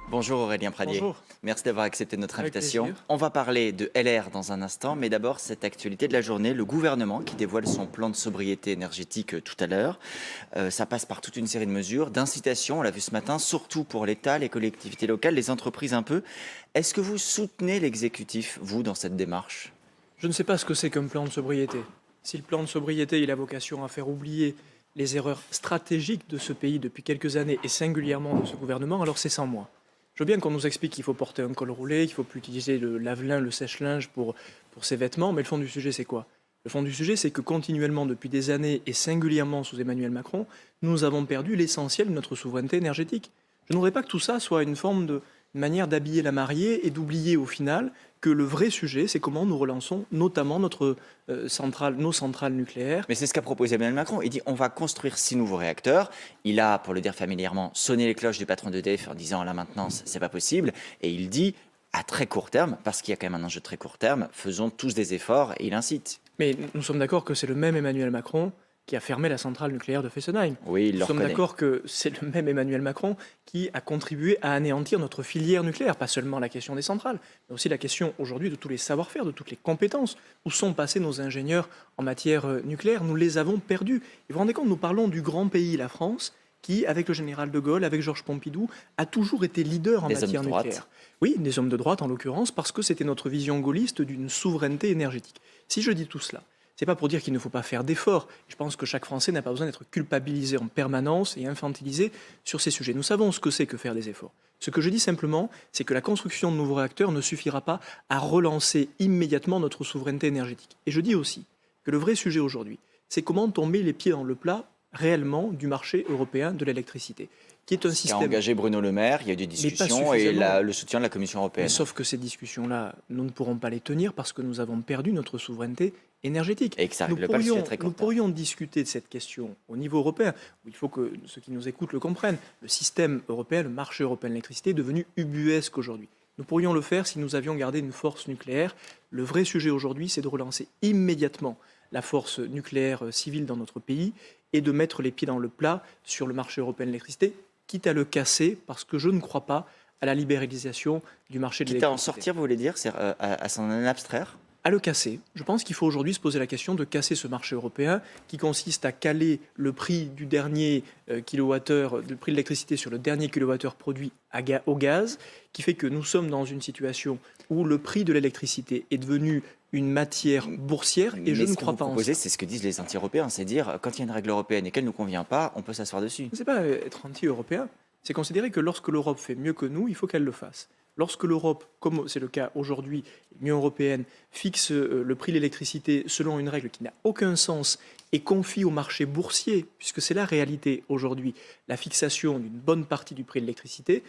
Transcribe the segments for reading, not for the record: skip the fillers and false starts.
Bonjour Aurélien Pradier. Bonjour. Merci d'avoir accepté notre Avec invitation. plaisir. On va parler de LR dans un instant, mais d'abord cette actualité de la journée, le gouvernement qui dévoile son plan de sobriété énergétique tout à l'heure. Ça passe par toute une série de mesures, d'incitation, on l'a vu ce matin, surtout pour l'État, les collectivités locales, les entreprises un peu. Est-ce que vous soutenez l'exécutif, vous, dans cette démarche? Je ne sais pas ce que c'est qu'un plan de sobriété. Si le plan de sobriété il a vocation à faire oublier les erreurs stratégiques de ce pays depuis quelques années et singulièrement de ce gouvernement, alors c'est sans moi. Je veux bien qu'on nous explique qu'il faut porter un col roulé, qu'il ne faut plus utiliser le lave-linge, le sèche-linge pour ses vêtements, mais le fond du sujet c'est quoi? Le fond du sujet c'est que continuellement depuis des années et singulièrement sous Emmanuel Macron, nous avons perdu l'essentiel de notre souveraineté énergétique. Je ne voudrais pas que tout ça soit une manière d'habiller la mariée et d'oublier au final que le vrai sujet, c'est comment nous relançons notamment nos centrales nucléaires. Mais c'est ce qu'a proposé Emmanuel Macron. Il dit on va construire 6 nouveaux réacteurs. Il a, pour le dire familièrement, sonné les cloches du patron d'EDF en disant la maintenance, c'est pas possible. Et il dit à très court terme, parce qu'il y a quand même un enjeu de très court terme, faisons tous des efforts et il incite. Mais nous sommes d'accord que c'est le même Emmanuel Macron qui a fermé la centrale nucléaire de Fessenheim. Oui, il Nous le sommes reconnaît. d'accord que c'est le même Emmanuel Macron qui a contribué à anéantir notre filière nucléaire, pas seulement la question des centrales, mais aussi la question aujourd'hui de tous les savoir-faire, de toutes les compétences. Où sont passés nos ingénieurs en matière nucléaire? Nous les avons perdus. Et vous vous rendez compte, nous parlons du grand pays, la France, qui, avec le général de Gaulle, avec Georges Pompidou, a toujours été leader en Des hommes matière de droite. nucléaire. Oui, des hommes de droite en l'occurrence, parce que c'était notre vision gaulliste d'une souveraineté énergétique. Si je dis tout cela, c'est pas pour dire qu'il ne faut pas faire d'efforts. Je pense que chaque Français n'a pas besoin d'être culpabilisé en permanence et infantilisé sur ces sujets. Nous savons ce que c'est que faire des efforts. Ce que je dis simplement, c'est que la construction de nouveaux réacteurs ne suffira pas à relancer immédiatement notre souveraineté énergétique. Et je dis aussi que le vrai sujet aujourd'hui, c'est comment on met les pieds dans le plat réellement du marché européen de l'électricité, qui est un Qui a système... engagé Bruno Le Maire, il y a eu des discussions et suffisamment. le soutien de la Commission européenne. Sauf que ces discussions-là, nous ne pourrons pas les tenir parce que nous avons perdu notre souveraineté énergétique. Et que ça règle pas le sujet à très court Nous terme. pourrions discuter de cette question au niveau européen, où il faut que ceux qui nous écoutent le comprennent. Le système européen, le marché européen de l'électricité est devenu ubuesque aujourd'hui. Nous pourrions le faire si nous avions gardé une force nucléaire. Le vrai sujet aujourd'hui, c'est de relancer immédiatement la force nucléaire civile dans notre pays et de mettre les pieds dans le plat sur le marché européen de l'électricité, quitte à le casser, parce que je ne crois pas à la libéralisation du marché de Quitte à en l'électricité. sortir, vous voulez dire, c'est à s'en abstraire? À le casser. Je pense qu'il faut aujourd'hui se poser la question de casser ce marché européen qui consiste à caler le prix du dernier kilowattheure, le prix de l'électricité sur le dernier kilowattheure produit au gaz, qui fait que nous sommes dans une situation où le prix de l'électricité est devenu une matière boursière et je Mais ne ce que crois vous pas en proposez, ça. c'est ce que disent les anti-européens, c'est dire quand il y a une règle européenne et qu'elle ne nous convient pas, on peut s'asseoir dessus. Ce n'est pas être anti-européen, c'est considérer que lorsque l'Europe fait mieux que nous, il faut qu'elle le fasse. Lorsque l'Europe, comme c'est le cas aujourd'hui, l'Union européenne, fixe le prix de l'électricité selon une règle qui n'a aucun sens et confie au marché boursier, puisque c'est la réalité aujourd'hui, la fixation d'une bonne partie du prix de l'électricité,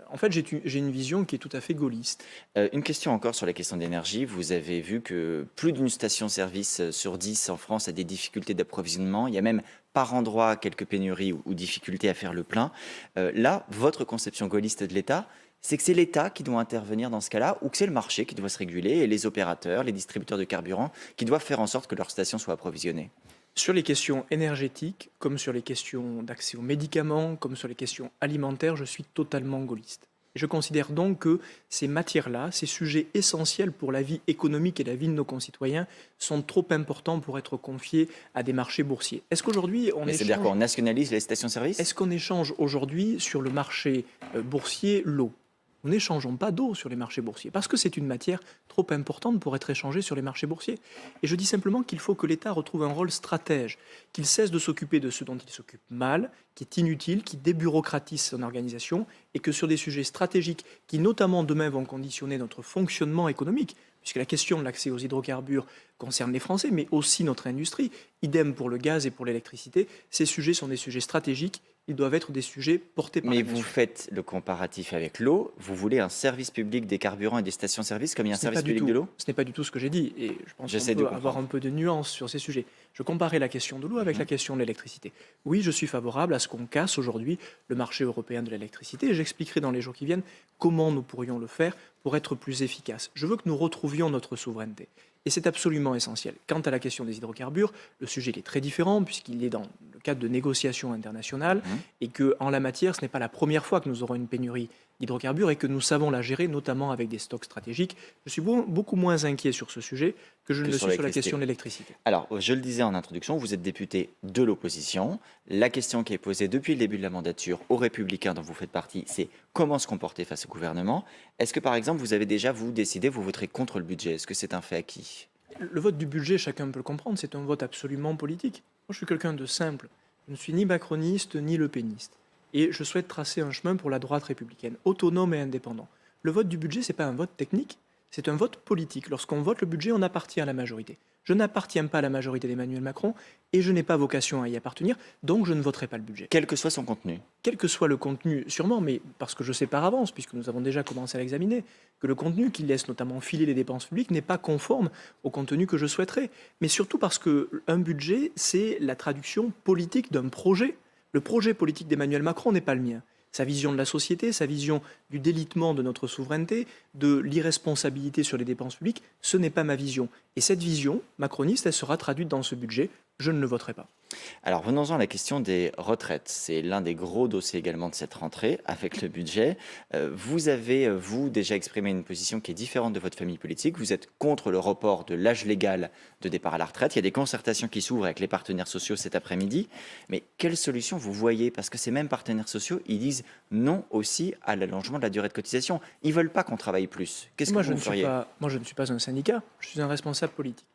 en fait j'ai une vision qui est tout à fait gaulliste. Une question encore sur la question d'énergie. Vous avez vu que plus d'une station-service sur 10 en France a des difficultés d'approvisionnement. Il y a même par endroit quelques pénuries ou difficultés à faire le plein. Là, votre conception gaulliste de l'État, c'est que c'est l'État qui doit intervenir dans ce cas-là ou que c'est le marché qui doit se réguler et les opérateurs, les distributeurs de carburant qui doivent faire en sorte que leurs stations soient approvisionnées. Sur les questions énergétiques, comme sur les questions d'accès aux médicaments, comme sur les questions alimentaires, je suis totalement gaulliste. Et je considère donc que ces matières-là, ces sujets essentiels pour la vie économique et la vie de nos concitoyens, sont trop importants pour être confiés à des marchés boursiers. Est-ce qu'aujourd'hui Mais c'est-à-dire qu'on nationalise les stations-service? est-ce qu'on échange aujourd'hui sur le marché boursier l'eau? Nous n'échangeons pas d'eau sur les marchés boursiers parce que c'est une matière trop importante pour être échangée sur les marchés boursiers. Et je dis simplement qu'il faut que l'État retrouve un rôle stratège, qu'il cesse de s'occuper de ce dont il s'occupe mal, qui est inutile, qui débureaucratise son organisation et que sur des sujets stratégiques qui notamment demain vont conditionner notre fonctionnement économique, puisque la question de l'accès aux hydrocarbures concerne les Français, mais aussi notre industrie, idem pour le gaz et pour l'électricité, ces sujets sont des sujets stratégiques. Ils doivent être des sujets portés par Mais la vous nation. faites le comparatif avec l'eau. Vous voulez un service public des carburants et des stations-service comme il y a un Ce n'est service pas du public de l'eau? ce n'est pas du tout ce que j'ai dit et je pense J'essaie qu'on de peut avoir comprendre. un peu de nuance sur ces sujets. Je comparais la question de l'eau avec la question de l'électricité. Oui, je suis favorable à ce qu'on casse aujourd'hui le marché européen de l'électricité et j'expliquerai dans les jours qui viennent comment nous pourrions le faire pour être plus efficace. Je veux que nous retrouvions notre souveraineté. Et c'est absolument essentiel. Quant à la question des hydrocarbures, le sujet il est très différent puisqu'il est dans le cadre de négociations internationales Mhm. et qu'en la matière, ce n'est pas la première fois que nous aurons une pénurie d'hydrocarbures et que nous savons la gérer, notamment avec des stocks stratégiques. Je suis beaucoup moins inquiet sur ce sujet que je ne Que le sur suis sur la l'électricité. question de l'électricité. Alors, je le disais en introduction, vous êtes député de l'opposition. La question qui est posée depuis le début de la mandature aux Républicains dont vous faites partie, c'est comment se comporter face au gouvernement. Est-ce que, par exemple, vous avez déjà, vous, décidé, vous voterez contre le budget? Est-ce que c'est un fait acquis? Le vote du budget, chacun peut le comprendre, c'est un vote absolument politique. Moi, je suis quelqu'un de simple. Je ne suis ni macroniste ni lepéniste. Et je souhaite tracer un chemin pour la droite républicaine, autonome et indépendant. Le vote du budget, ce n'est pas un vote technique, c'est un vote politique. Lorsqu'on vote le budget, on appartient à la majorité. Je n'appartiens pas à la majorité d'Emmanuel Macron et je n'ai pas vocation à y appartenir, donc je ne voterai pas le budget. Quel que soit son contenu. Quel que soit le contenu, sûrement, mais parce que je sais par avance, puisque nous avons déjà commencé à l'examiner, que le contenu qui laisse notamment filer les dépenses publiques n'est pas conforme au contenu que je souhaiterais. Mais surtout parce qu'un budget, c'est la traduction politique d'un projet. Le projet politique d'Emmanuel Macron n'est pas le mien. Sa vision de la société, sa vision du délitement de notre souveraineté, de l'irresponsabilité sur les dépenses publiques, ce n'est pas ma vision. Et cette vision macroniste, elle sera traduite dans ce budget. Je ne le voterai pas. Alors, venons-en à la question des retraites. C'est l'un des gros dossiers également de cette rentrée avec le budget. Vous avez, vous, déjà exprimé une position qui est différente de votre famille politique. Vous êtes contre le report de l'âge légal de départ à la retraite. Il y a des concertations qui s'ouvrent avec les partenaires sociaux cet après-midi. Mais quelle solution vous voyez? Parce que ces mêmes partenaires sociaux, ils disent non aussi à l'allongement de la durée de cotisation. Ils ne veulent pas qu'on travaille plus. Qu'est-ce que vous feriez? Moi, je ne suis pas un syndicat, je suis un responsable politique.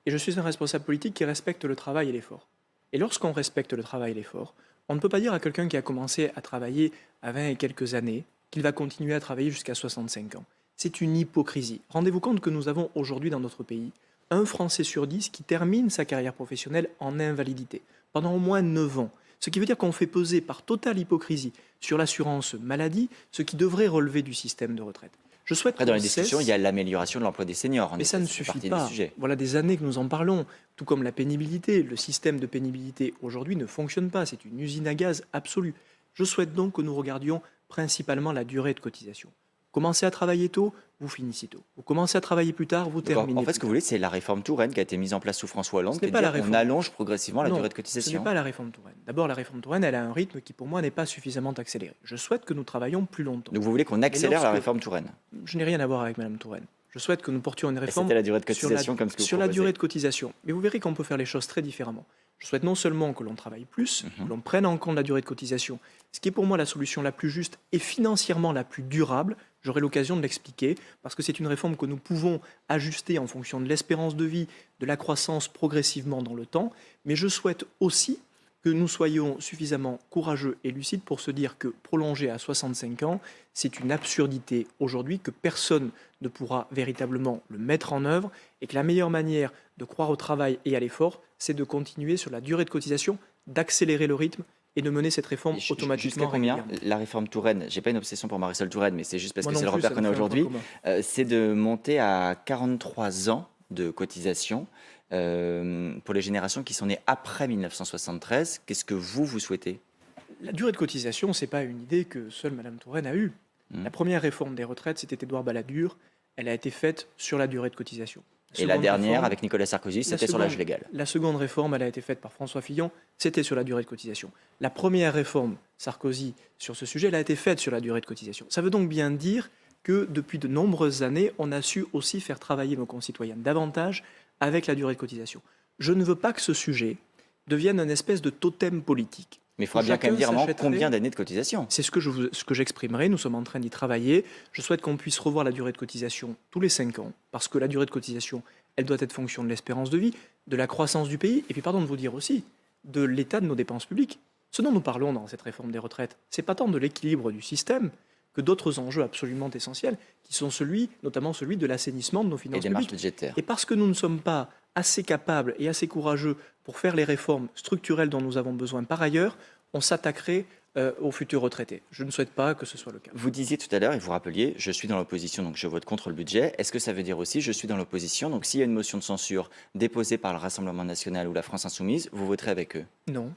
Et je suis un responsable politique qui respecte le travail et l'effort. Et lorsqu'on respecte le travail et l'effort, on ne peut pas dire à quelqu'un qui a commencé à travailler à 20 et quelques années qu'il va continuer à travailler jusqu'à 65 ans. C'est une hypocrisie. Rendez-vous compte que nous avons aujourd'hui dans notre pays un Français sur 10 qui termine sa carrière professionnelle en invalidité pendant au moins 9 ans. Ce qui veut dire qu'on fait peser par totale hypocrisie sur l'assurance maladie ce qui devrait relever du système de retraite. Je souhaite Après, dans les qu'on discussions, cesse- il y a l'amélioration de l'emploi des seniors. mais ça ne fait suffit partie du pas. sujet. Voilà des années que nous en parlons. Tout comme la pénibilité. Le système de pénibilité aujourd'hui ne fonctionne pas. C'est une usine à gaz absolue. Je souhaite donc que nous regardions principalement la durée de cotisation. Commencez à travailler tôt, vous finissez tôt. Vous commencez à travailler plus tard, vous Donc, terminez en fait, ce plus que vous voulez, c'est la réforme Touraine qui a été mise en place sous François Hollande, Ce qui n'est est pas de la dire qu'on réforme. allonge progressivement la Non, durée de ce n'est cotisation. pas la réforme Touraine. D'abord, la réforme Touraine, elle a un rythme qui, pour moi, n'est pas suffisamment accéléré. Je souhaite que nous travaillions plus longtemps. Donc vous voulez qu'on accélère la lorsque- réforme Touraine. Je n'ai rien à voir avec Mme Touraine. Je souhaite que nous portions une Et réforme c'était la durée de sur la, cotisation comme ce que vous sur la proposez. durée de cotisation. Mais vous verrez qu'on peut faire les choses très différemment. Je souhaite non seulement que l'on travaille plus, que l'on prenne en compte la durée de cotisation, ce qui est pour moi la solution la plus juste et financièrement la plus durable. J'aurai l'occasion de l'expliquer, parce que c'est une réforme que nous pouvons ajuster en fonction de l'espérance de vie, de la croissance progressivement dans le temps. Mais je souhaite aussi que nous soyons suffisamment courageux et lucides pour se dire que prolonger à 65 ans, c'est une absurdité aujourd'hui, que personne ne pourra véritablement le mettre en œuvre, et que la meilleure manière de croire au travail et à l'effort, c'est de continuer sur la durée de cotisation, d'accélérer le rythme et de mener cette réforme Et jusqu'à automatiquement combien régulièrement. la réforme Touraine? J'ai pas une obsession pour Marisol Touraine, mais c'est juste parce Moi que non c'est le plus, repère ça qu'on nous a fait un point aujourd'hui. commun. C'est de monter à 43 ans de cotisation pour les générations qui sont nées après 1973. Qu'est-ce que vous souhaitez? La durée de cotisation, ce n'est pas une idée que seule Mme Touraine a eue. La première réforme des retraites, c'était Édouard Balladur. Elle a été faite sur la durée de cotisation. Et la Seconde dernière, réforme, avec Nicolas Sarkozy, la c'était sur l'âge seconde- légal. La seconde réforme, elle a été faite par François Fillon, c'était sur la durée de cotisation. La première réforme Sarkozy sur ce sujet, elle a été faite sur la durée de cotisation. Ça veut donc bien dire que depuis de nombreuses années, on a su aussi faire travailler nos concitoyens davantage avec la durée de cotisation. Je ne veux pas que ce sujet devienne une espèce de totem politique. Mais il faudra bien quand Chacun même dire à un moment s'achèterait- combien d'années de cotisation. C'est ce que j'exprimerai, nous sommes en train d'y travailler. Je souhaite qu'on puisse revoir la durée de cotisation tous les 5 ans, parce que la durée de cotisation, elle doit être fonction de l'espérance de vie, de la croissance du pays, et puis pardon de vous dire aussi, de l'état de nos dépenses publiques. Ce dont nous parlons dans cette réforme des retraites, c'est pas tant de l'équilibre du système que d'autres enjeux absolument essentiels, qui sont notamment celui de l'assainissement de nos Et finances des marges publiques. budgétaires. Et parce que nous ne sommes pas assez capables et assez courageux pour faire les réformes structurelles dont nous avons besoin par ailleurs, on s'attaquerait aux futurs retraités. Je ne souhaite pas que ce soit le cas. Vous disiez tout à l'heure, et vous rappeliez, je suis dans l'opposition, donc je vote contre le budget. Est-ce que ça veut dire aussi, je suis dans l'opposition, donc s'il y a une motion de censure déposée par le Rassemblement national ou la France insoumise, vous voterez avec eux? Non,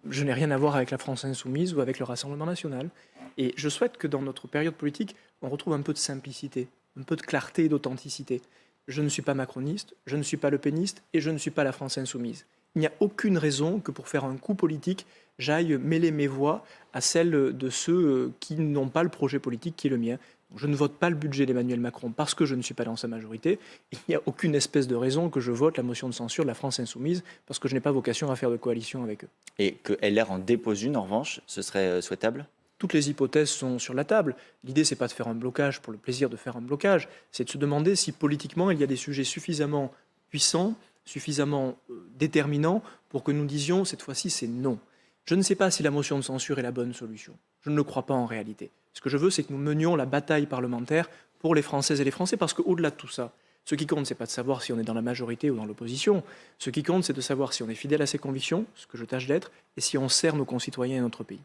je n'ai rien à voir avec la France insoumise ou avec le Rassemblement national. Et je souhaite que dans notre période politique, on retrouve un peu de simplicité, un peu de clarté et d'authenticité. je ne suis pas macroniste, je ne suis pas lepéniste et je ne suis pas la France insoumise. Il n'y a aucune raison que pour faire un coup politique, j'aille mêler mes voix à celles de ceux qui n'ont pas le projet politique qui est le mien. Je ne vote pas le budget d'Emmanuel Macron parce que je ne suis pas dans sa majorité. Il n'y a aucune espèce de raison que je vote la motion de censure de la France insoumise parce que je n'ai pas vocation à faire de coalition avec eux. Et que LR en dépose une, en revanche, ce serait souhaitable? Toutes les hypothèses sont sur la table. L'idée, c'est pas de faire un blocage pour le plaisir de faire un blocage, c'est de se demander si politiquement il y a des sujets suffisamment puissants, suffisamment déterminants pour que nous disions cette fois-ci c'est non. Je ne sais pas si la motion de censure est la bonne solution. Je ne le crois pas en réalité. Ce que je veux, c'est que nous menions la bataille parlementaire pour les Françaises et les Français, parce qu'au-delà de tout ça, ce qui compte, c'est pas de savoir si on est dans la majorité ou dans l'opposition. Ce qui compte, c'est de savoir si on est fidèle à ses convictions, ce que je tâche d'être, et si on sert nos concitoyens et notre pays.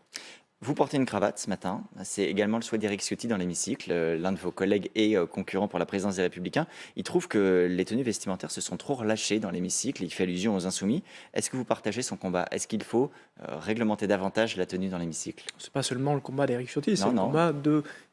Vous portez une cravate ce matin, c'est également le souhait d'Éric Ciotti dans l'hémicycle, l'un de vos collègues et concurrent pour la présidence des Républicains. Il trouve que les tenues vestimentaires se sont trop relâchées dans l'hémicycle, il fait allusion aux insoumis. Est-ce que vous partagez son combat? Est-ce qu'il faut réglementer davantage la tenue dans l'hémicycle? C'est pas seulement le combat d'Éric Ciotti, c'est le Non. combat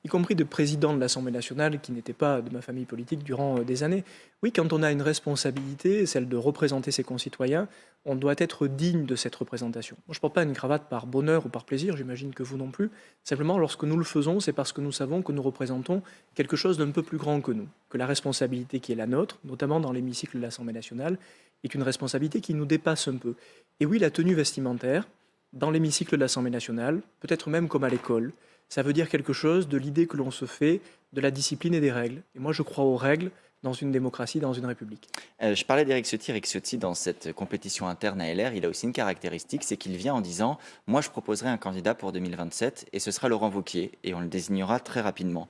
y compris de présidents de l'Assemblée nationale qui n'étaient pas de ma famille politique durant des années. Oui, quand on a une responsabilité, celle de représenter ses concitoyens, on doit être digne de cette représentation. Moi, je ne porte pas une cravate par bonheur ou par plaisir, j'imagine que vous non plus. Simplement, lorsque nous le faisons, c'est parce que nous savons que nous représentons quelque chose d'un peu plus grand que nous, que la responsabilité qui est la nôtre, notamment dans l'hémicycle de l'Assemblée nationale, est une responsabilité qui nous dépasse un peu. Et oui, la tenue vestimentaire, dans l'hémicycle de l'Assemblée nationale, peut-être même comme à l'école, ça veut dire quelque chose de l'idée que l'on se fait de la discipline et des règles. Et moi, je crois aux règles dans une démocratie, dans une république. Je parlais d'Éric Ciotti. Éric Ciotti, dans cette compétition interne à LR, il a aussi une caractéristique, c'est qu'il vient en disant « Moi, je proposerai un candidat pour 2027 et ce sera Laurent Wauquiez et on le désignera très rapidement. »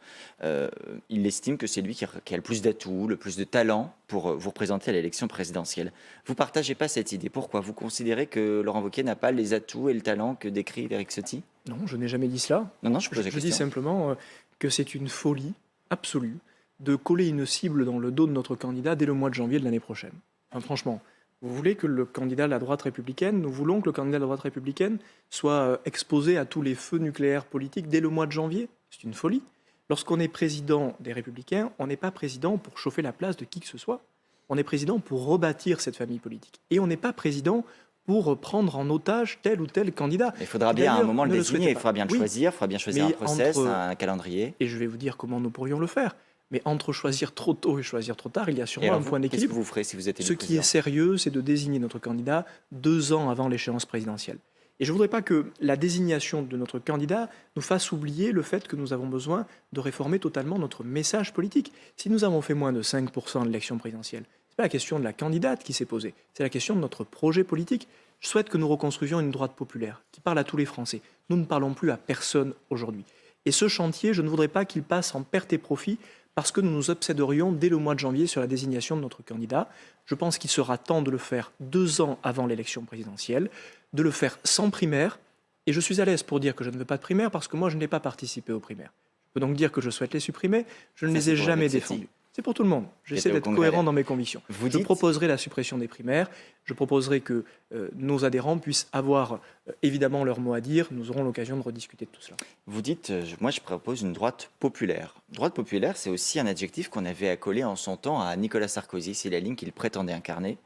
Il estime que c'est lui qui a le plus d'atouts, le plus de talent pour vous représenter à l'élection présidentielle. Vous ne partagez pas cette idée. Pourquoi? Vous considérez que Laurent Wauquiez n'a pas les atouts et le talent que décrit Éric Ciotti? Non, je n'ai jamais dit cela. Non, je pose la Je dis question. simplement que c'est une folie absolue de coller une cible dans le dos de notre candidat dès le mois de janvier de l'année prochaine. Enfin, franchement, vous voulez que le candidat de la droite républicaine, nous voulons que le candidat de la droite républicaine soit exposé à tous les feux nucléaires politiques dès le mois de janvier? C'est une folie. Lorsqu'on est président des Républicains, on n'est pas président pour chauffer la place de qui que ce soit. On est président pour rebâtir cette famille politique. Et on n'est pas président pour prendre en otage tel ou tel candidat. Il faudra bien à un moment le ne désigner, il faudra bien le Oui, choisir, il faudra bien choisir mais un process, entre- un calendrier. Et je vais vous dire comment nous pourrions le faire. Mais entre choisir trop tôt et choisir trop tard, il y a Et sûrement alors un point qu'est-ce que d'équilibre. vous ferez si vous êtes élu Ce qui président? est sérieux, c'est de désigner notre candidat 2 ans avant l'échéance présidentielle. Et je ne voudrais pas que la désignation de notre candidat nous fasse oublier le fait que nous avons besoin de réformer totalement notre message politique. Si nous avons fait moins de 5% de l'élection présidentielle, ce n'est pas la question de la candidate qui s'est posée, c'est la question de notre projet politique. Je souhaite que nous reconstruisions une droite populaire qui parle à tous les Français. Nous ne parlons plus à personne aujourd'hui. Et ce chantier, je ne voudrais pas qu'il passe en perte et profit parce que nous nous obséderions dès le mois de janvier sur la désignation de notre candidat. Je pense qu'il sera temps de le faire 2 ans avant l'élection présidentielle, de le faire sans primaire. Et je suis à l'aise pour dire que je ne veux pas de primaire parce que moi, je n'ai pas participé aux primaires. Je peux donc dire que je souhaite les supprimer. Je ne Ça, les c'est ai pour jamais Éric Ciotti. défendus. C'est pour tout le monde. J'essaie était au d'être Congrès cohérent LR. dans mes convictions. Vous Je dites- proposerai la suppression des primaires. Je proposerai que nos adhérents puissent avoir évidemment leur mot à dire. Nous aurons l'occasion de rediscuter de tout cela. Vous dites, moi je propose une droite populaire. Droite populaire, c'est aussi un adjectif qu'on avait accolé en son temps à Nicolas Sarkozy. C'est la ligne qu'il prétendait incarner.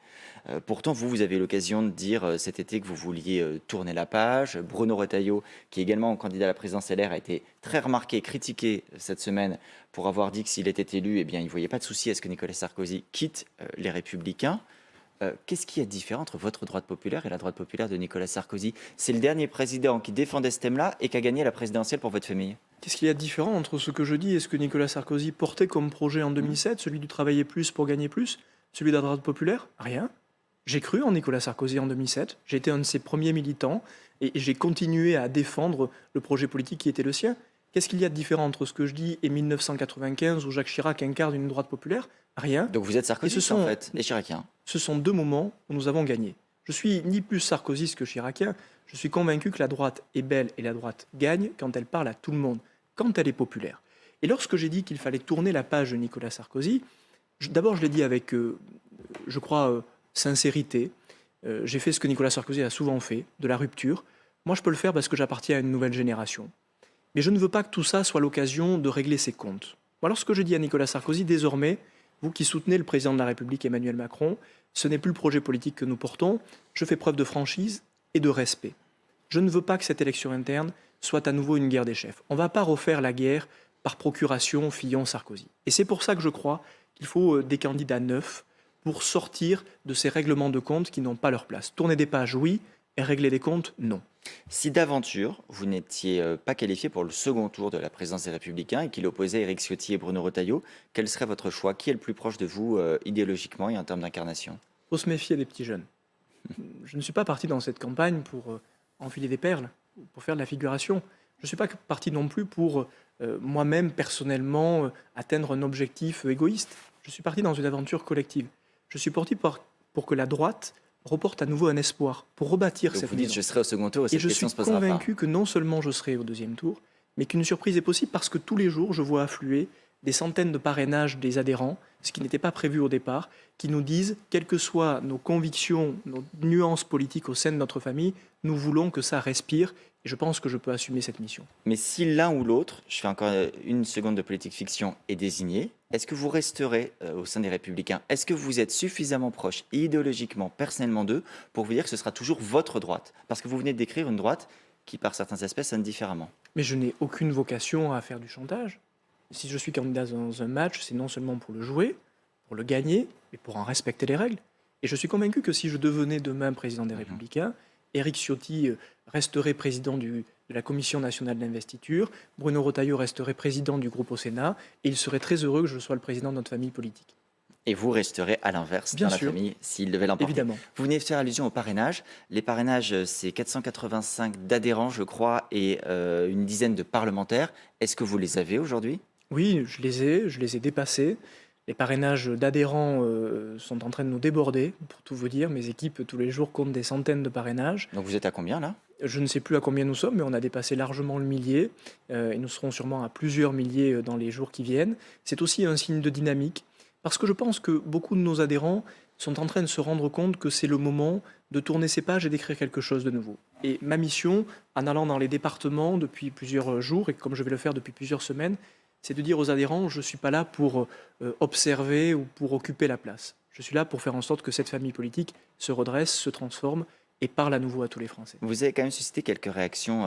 Pourtant, vous avez eu l'occasion de dire cet été que vous vouliez tourner la page. Bruno Retailleau, qui est également candidat à la présidence LR, a été très remarqué et critiqué cette semaine pour avoir dit que s'il était élu, eh bien, il ne voyait pas de souci à ce que Nicolas Sarkozy quitte les Républicains. Qu'est-ce qui est différent entre votre droite populaire et la droite populaire de Nicolas Sarkozy? C'est le dernier président qui défendait ce thème-là et qui a gagné la présidentielle pour votre famille. Qu'est-ce qu'il y a de différent entre ce que je dis et ce que Nicolas Sarkozy portait comme projet en 2007, celui du travailler plus pour gagner plus, celui de la droite populaire? Rien. J'ai cru en Nicolas Sarkozy en 2007, j'ai été un de ses premiers militants et j'ai continué à défendre le projet politique qui était le sien. Qu'est-ce qu'il y a de différent entre ce que je dis et 1995 où Jacques Chirac incarne une droite populaire? Rien. Donc vous êtes Sarkozy Et ce sont- en fait, et Chiracien. Ce sont 2 moments où nous avons gagné. Je suis ni plus sarkozyste que chiracien, je suis convaincu que la droite est belle et la droite gagne quand elle parle à tout le monde, quand elle est populaire. Et lorsque j'ai dit qu'il fallait tourner la page de Nicolas Sarkozy, d'abord je l'ai dit avec, je crois, sincérité. J'ai fait ce que Nicolas Sarkozy a souvent fait, de la rupture. Moi je peux le faire parce que j'appartiens à une nouvelle génération. Mais je ne veux pas que tout ça soit l'occasion de régler ses comptes. Moi, lorsque je dis à Nicolas Sarkozy, désormais, Vous qui soutenez le président de la République Emmanuel Macron, ce n'est plus le projet politique que nous portons. Je fais preuve de franchise et de respect. Je ne veux pas que cette élection interne soit à nouveau une guerre des chefs. On ne va pas refaire la guerre par procuration Fillon-Sarkozy. Et c'est pour ça que je crois qu'il faut des candidats neufs pour sortir de ces règlements de compte qui n'ont pas leur place. Tourner des pages, oui, et régler des comptes, non. Si d'aventure, vous n'étiez pas qualifié pour le second tour de la présidence des Républicains et qu'il opposait Éric Ciotti et Bruno Retailleau, quel serait votre choix? Qui est le plus proche de vous idéologiquement et en termes d'incarnation? Il faut se méfier des petits jeunes. Je ne suis pas parti dans cette campagne pour enfiler des perles, pour faire de la figuration. Je ne suis pas parti non plus pour moi-même, personnellement, atteindre un objectif égoïste. Je suis parti dans une aventure collective. Je suis parti pour que la droite reporte à nouveau un espoir, pour rebâtir Donc cette vous dites maison. je serai au second tour et Et cette je question suis ne se posera pas. convaincu que non seulement je serai au deuxième tour, mais qu'une surprise est possible parce que tous les jours, je vois affluer des centaines de parrainages des adhérents, ce qui n'était pas prévu au départ, qui nous disent, quelles que soient nos convictions, nos nuances politiques au sein de notre famille, nous voulons que ça respire. Et je pense que je peux assumer cette mission. Mais si l'un ou l'autre, je fais encore une seconde de politique fiction, est désigné, est-ce que vous resterez au sein des Républicains? Est-ce que vous êtes suffisamment proche idéologiquement, personnellement d'eux, pour vous dire que ce sera toujours votre droite? Parce que vous venez de décrire une droite qui, par certains aspects, sonne différemment. Mais je n'ai aucune vocation à faire du chantage. Si je suis candidat dans un match, c'est non seulement pour le jouer, pour le gagner, mais pour en respecter les règles. Et je suis convaincu que si je devenais demain président des Républicains, Éric Ciotti resterait président de la Commission nationale d'investiture, Bruno Retailleau resterait président du groupe au Sénat, et il serait très heureux que je sois le président de notre famille politique. Et vous resterez à l'inverse Bien dans sûr. la famille s'il devait l'emporter. Évidemment. Vous venez de faire allusion au parrainage. Les parrainages, c'est 485 d'adhérents, je crois, et une dizaine de parlementaires. Est-ce que vous les avez aujourd'hui? Oui, je les ai dépassés. Les parrainages d'adhérents sont en train de nous déborder, pour tout vous dire. Mes équipes, tous les jours, comptent des centaines de parrainages. Donc vous êtes à combien là? Je ne sais plus à combien nous sommes, mais on a dépassé largement le millier. Et nous serons sûrement à plusieurs milliers dans les jours qui viennent. C'est aussi un signe de dynamique, parce que je pense que beaucoup de nos adhérents sont en train de se rendre compte que c'est le moment de tourner ces pages et d'écrire quelque chose de nouveau. Et ma mission, en allant dans les départements depuis plusieurs jours, et comme je vais le faire depuis plusieurs semaines, c'est de dire aux adhérents, je ne suis pas là pour observer ou pour occuper la place. Je suis là pour faire en sorte que cette famille politique se redresse, se transforme et parle à nouveau à tous les Français. Vous avez quand même suscité quelques réactions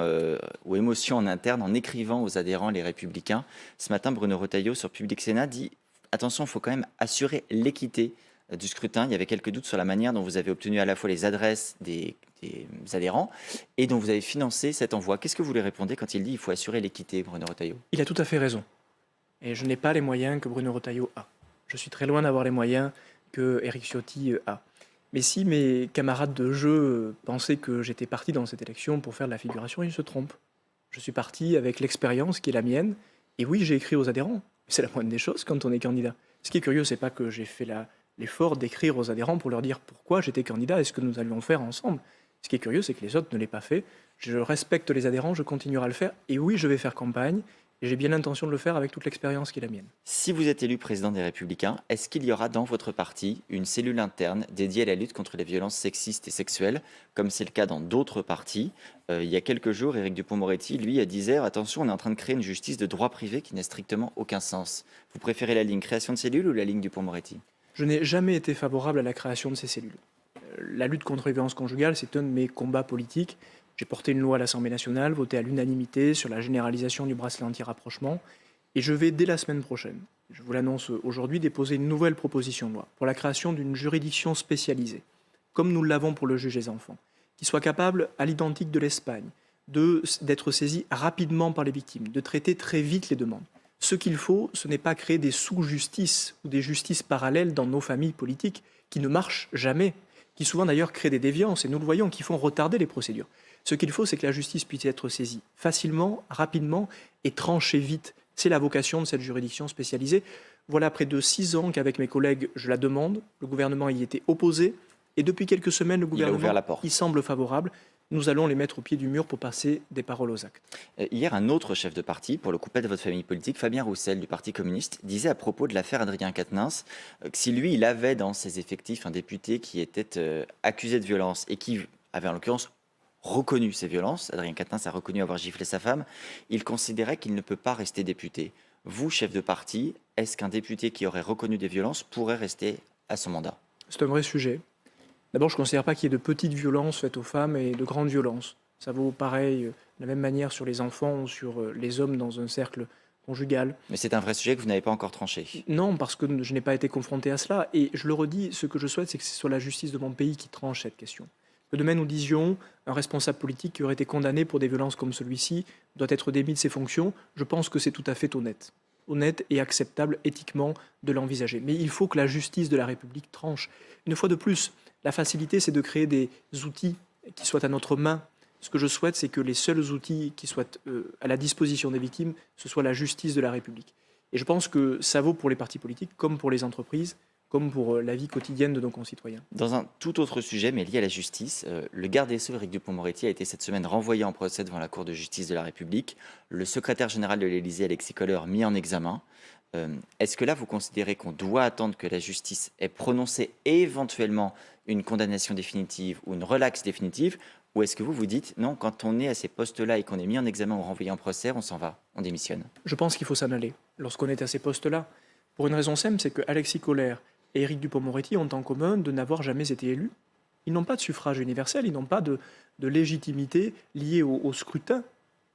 ou émotions en interne en écrivant aux adhérents les Républicains. Ce matin, Bruno Retailleau sur Public Sénat dit « Attention, il faut quand même assurer l'équité du scrutin. Il y avait quelques doutes sur la manière dont vous avez obtenu à la fois les adresses des adhérents et dont vous avez financé cet envoi. » Qu'est-ce que vous lui répondez quand il dit « Il faut assurer l'équité », Bruno Retailleau? Il a tout à fait raison. Et je n'ai pas les moyens que Bruno Retailleau a. Je suis très loin d'avoir les moyens que Éric Ciotti a. Mais si mes camarades de jeu pensaient que j'étais parti dans cette élection pour faire de la figuration, ils se trompent. Je suis parti avec l'expérience qui est la mienne. Et oui, j'ai écrit aux adhérents. C'est la moindre des choses quand on est candidat. Ce qui est curieux, c'est pas que j'ai fait l'effort d'écrire aux adhérents pour leur dire pourquoi j'étais candidat et ce que nous allions faire ensemble. Ce qui est curieux, c'est que les autres ne l'aient pas fait. Je respecte les adhérents, je continuerai à le faire. Et oui, je vais faire campagne. Et j'ai bien l'intention de le faire avec toute l'expérience qui est la mienne. Si vous êtes élu président des Républicains, est-ce qu'il y aura dans votre parti une cellule interne dédiée à la lutte contre les violences sexistes et sexuelles, comme c'est le cas dans d'autres partis? Il y a quelques jours, Éric Dupond-Moretti, lui, disait « Attention, on est en train de créer une justice de droit privé qui n'a strictement aucun sens ». Vous préférez la ligne création de cellules ou la ligne Dupond-Moretti? Je n'ai jamais été favorable à la création de ces cellules. La lutte contre les violences conjugales, c'est un de mes combats politiques. J'ai porté une loi à l'Assemblée nationale, votée à l'unanimité sur la généralisation du bracelet anti-rapprochement. Et je vais, dès la semaine prochaine, je vous l'annonce aujourd'hui, déposer une nouvelle proposition de loi pour la création d'une juridiction spécialisée, comme nous l'avons pour le juge des enfants, qui soit capable, à l'identique de l'Espagne, d'être saisie rapidement par les victimes, de traiter très vite les demandes. Ce qu'il faut, ce n'est pas créer des sous-justices ou des justices parallèles dans nos familles politiques qui ne marchent jamais, qui souvent d'ailleurs créent des déviances, et nous le voyons, qui font retarder les procédures. Ce qu'il faut, c'est que la justice puisse être saisie facilement, rapidement et tranchée vite. C'est la vocation de cette juridiction spécialisée. Voilà près de 6 ans qu'avec mes collègues, je la demande. Le gouvernement y était opposé. Et depuis quelques semaines, le gouvernement y semble favorable. Nous allons les mettre au pied du mur pour passer des paroles aux actes. Hier, un autre chef de parti, pour le coup pas de votre famille politique, Fabien Roussel du Parti communiste, disait à propos de l'affaire Adrien Quatennens que si lui, il avait dans ses effectifs un député qui était accusé de violence et qui avait en l'occurrence reconnu ces violences, Adrien Quatennens a reconnu avoir giflé sa femme, il considérait qu'il ne peut pas rester député. Vous, chef de parti, est-ce qu'un député qui aurait reconnu des violences pourrait rester à son mandat? C'est un vrai sujet. D'abord, je ne considère pas qu'il y ait de petites violences faites aux femmes et de grandes violences. Ça vaut pareil, de la même manière sur les enfants ou sur les hommes dans un cercle conjugal. Mais c'est un vrai sujet que vous n'avez pas encore tranché. Non, parce que je n'ai pas été confronté à cela. Et je le redis, ce que je souhaite, c'est que ce soit la justice de mon pays qui tranche cette question. Que demain nous disions, un responsable politique qui aurait été condamné pour des violences comme celui-ci doit être démis de ses fonctions, je pense que c'est tout à fait honnête et acceptable éthiquement de l'envisager. Mais il faut que la justice de la République tranche. Une fois de plus, la facilité, c'est de créer des outils qui soient à notre main. Ce que je souhaite, c'est que les seuls outils qui soient à la disposition des victimes, ce soit la justice de la République. Et je pense que ça vaut pour les partis politiques, comme pour les entreprises, comme pour la vie quotidienne de nos concitoyens. Dans un tout autre sujet, mais lié à la justice, le garde des Sceaux, Éric Dupond-Moretti, a été cette semaine renvoyé en procès devant la Cour de justice de la République. Le secrétaire général de l'Élysée, Alexis Kohler, mis en examen. Est-ce que là, vous considérez qu'on doit attendre que la justice ait prononcé éventuellement une condamnation définitive ou une relaxe définitive? Ou est-ce que vous dites, non, quand on est à ces postes-là et qu'on est mis en examen ou renvoyé en procès, on s'en va, on démissionne? Je pense qu'il faut s'en aller lorsqu'on est à ces postes-là. Pour une raison simple, c'est que Alexis Kohler et Éric Dupond-Moretti ont en commun de n'avoir jamais été élus. Ils n'ont pas de suffrage universel, ils n'ont pas de légitimité liée au scrutin.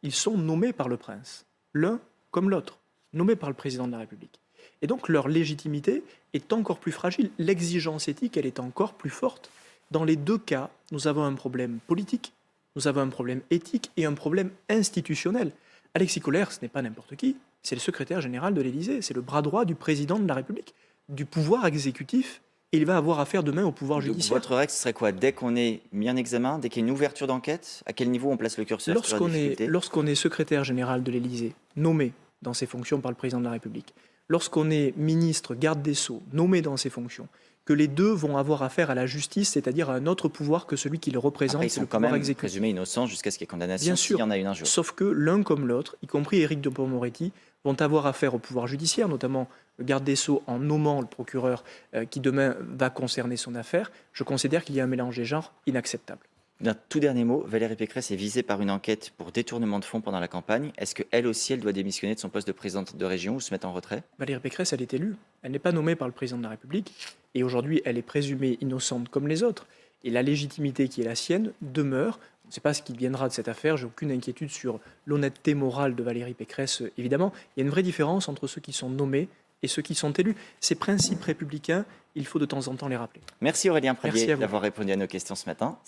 Ils sont nommés par le prince, l'un comme l'autre, nommés par le président de la République. Et donc leur légitimité est encore plus fragile. L'exigence éthique, elle est encore plus forte. Dans les deux cas, nous avons un problème politique, nous avons un problème éthique et un problème institutionnel. Alexis Kohler, ce n'est pas n'importe qui, c'est le secrétaire général de l'Élysée, c'est le bras droit du président de la République, du pouvoir exécutif, et il va avoir affaire demain au pouvoir judiciaire. Votre règle, ce serait quoi? Dès qu'on est mis en examen, dès qu'il y a une ouverture d'enquête, à quel niveau on place le curseur sur la difficulté? Lorsqu'on est secrétaire général de l'Élysée, nommé dans ses fonctions par le président de la République, lorsqu'on est ministre, garde des Sceaux, nommé dans ses fonctions, que les deux vont avoir affaire à la justice, c'est-à-dire à un autre pouvoir que celui qui le représente, Après, c'est le quand pouvoir même exécutif. présumés innocents jusqu'à ce qu'il y ait condamnation, Bien s'il sûr, y en a une un jour. sauf que l'un comme l'autre, y compris Éric Dupond-Moretti, vont avoir affaire au pouvoir judiciaire, notamment le garde des Sceaux en nommant le procureur qui demain va concerner son affaire. Je considère qu'il y a un mélange des genres inacceptable. D'un tout dernier mot, Valérie Pécresse est visée par une enquête pour détournement de fonds pendant la campagne. Est-ce qu'elle aussi, elle doit démissionner de son poste de présidente de région ou se mettre en retrait? Valérie Pécresse, elle est élue. Elle n'est pas nommée par le président de la République. Et aujourd'hui, elle est présumée innocente comme les autres. Et la légitimité qui est la sienne demeure. On ne sait pas ce qui viendra de cette affaire. J'ai aucune inquiétude sur l'honnêteté morale de Valérie Pécresse, évidemment. Il y a une vraie différence entre ceux qui sont nommés et ceux qui sont élus. Ces principes républicains, il faut de temps en temps les rappeler. Merci Aurélien Pradier Merci à vous. d'avoir répondu à nos questions ce matin.